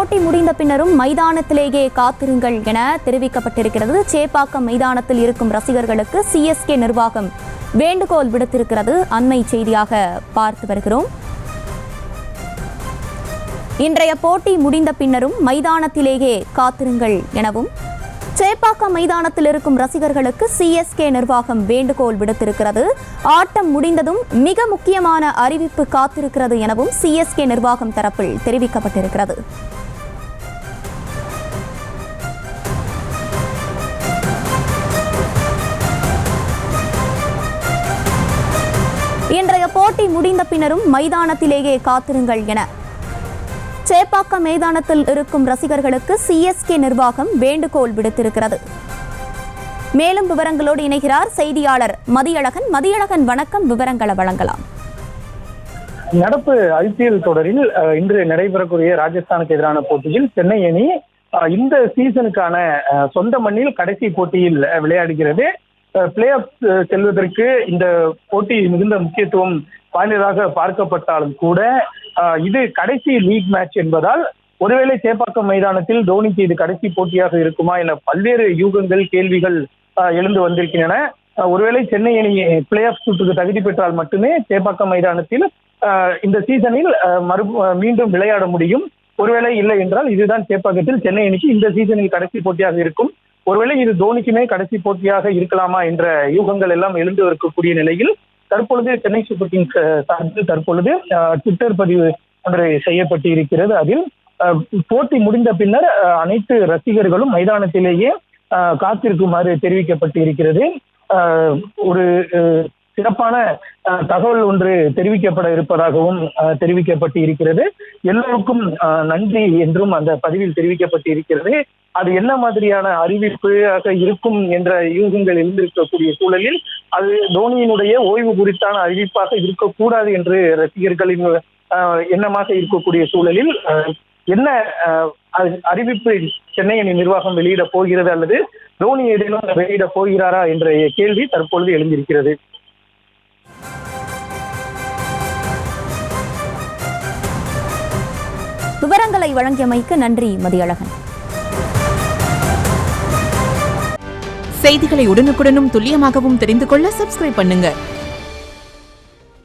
போட்டி முடிந்த பின்னரும் மைதானத்திலேயே காத்திருங்கள் என தெரிவிக்கப்பட்டிருக்கிறது. சேப்பாக்கம் மைதானத்தில் இருக்கும் ரசிகர்களுக்கு சிஎஸ்கே நிர்வாகம் வேண்டுகோள் விடுத்திருக்கிறது. அண்மை செய்தியாக பார்த்து வருகிறோம். இன்றைய போட்டி முடிந்த பின்னரும் மைதானத்திலேயே காத்திருங்கள் எனவும் சேப்பாக்கம் மைதானத்தில் இருக்கும் ரசிகர்களுக்கு சிஎஸ்கே நிர்வாகம் வேண்டுகோள் விடுத்திருக்கிறது. ஆட்டம் முடிந்ததும் மிக முக்கியமான அறிவிப்பு காத்திருக்கிறது எனவும் சிஎஸ்கே நிர்வாகம் தரப்பில் தெரிவிக்கப்பட்டிருக்கிறது. இன்றைய போட்டி முடிந்த பின்னரும் மைதானத்திலேயே காத்திருங்கள் என சேப்பாக்கம் மைதானத்தில் இருக்கும் ரசிகர்களுக்கு சிஎஸ்கே நிர்வாகம் வேண்டுகோள் விடுத்திருக்கிறது. மேலும் விவரங்களோடு இணைகிறார் செய்தியாளர் மதியழகன். மதியழகன், வணக்கம். விவரங்களை வழங்கலாம். நடப்பு ஐபிஎல் தொடரில் இன்று நடைபெறக்கூடிய ராஜஸ்தானுக்கு எதிரான போட்டியில் சென்னை அணி இந்த சீசனுக்கான சொந்த மண்ணில் கடைசி போட்டியில் விளையாடுகிறது. பிளே ஆஃப் செல்வதற்கு இந்த போட்டி மிகுந்த முக்கியத்துவம் வாய்ந்ததாக பார்க்கப்பட்டாலும் கூட இது கடைசி லீக் மேட்ச் என்பதால் ஒருவேளை சேப்பாக்கம் மைதானத்தில் தோனிக்கு இது கடைசி போட்டியாக இருக்குமா என பல்வேறு யூகங்கள், கேள்விகள் எழுந்து வந்திருக்கின்றன. ஒருவேளை சென்னை அணி பிளே ஆஃப் சுற்றுக்கு தகுதி பெற்றால் மட்டுமே சேப்பாக்கம் மைதானத்தில் இந்த சீசனில் மீண்டும் விளையாட முடியும். ஒருவேளை இல்லை என்றால் இதுதான் சேப்பாக்கத்தில் சென்னை அணிக்கு இந்த சீசனில் கடைசி போட்டியாக இருக்கும். ஒருவேளை இது தோனிக்குமே கடைசி போட்டியாக இருக்கலாமா என்ற யூகங்கள் எல்லாம் எழுந்து இருக்கக்கூடிய நிலையில் தற்பொழுது சென்னை சூப்பர் கிங்ஸ் சார்பில் தற்பொழுது ட்விட்டர் பதிவு ஒன்று செய்யப்பட்டு இருக்கிறது. அதில் போட்டி முடிந்த பின்னர் அனைத்து ரசிகர்களும் மைதானத்திலேயே காத்திருக்குமாறு தெரிவிக்கப்பட்டு இருக்கிறது. ஒரு சிறப்பான தகவல் ஒன்று தெரிவிக்கப்பட இருப்பதாகவும் தெரிவிக்கப்பட்டு இருக்கிறது. எல்லோருக்கும் நன்றி என்றும் அந்த பதிவில் தெரிவிக்கப்பட்டு இருக்கிறது. அது என்ன மாதிரியான அறிவிப்பாக இருக்கும் என்ற யூகங்கள் எழுந்திருக்கக்கூடிய சூழலில் அது தோனியினுடைய ஓய்வு குறித்தான அறிவிப்பாக இருக்கக்கூடாது என்று ரசிகர்களின் எண்ணமாக இருக்கக்கூடிய சூழலில் என்ன அறிவிப்பு சென்னை அணி நிர்வாகம் வெளியிட போகிறது அல்லது தோனி ஏதேனும் வெளியிட போகிறாரா என்ற கேள்வி தற்பொழுது எழுந்திருக்கிறது. விவரங்களை வழங்கியமைக்கு நன்றி மதியழகன். செய்திகளை உடனுக்குடனும் துல்லியமாகவும் தெரிந்து கொள்ள சப்ஸ்கிரைப் பண்ணுங்க.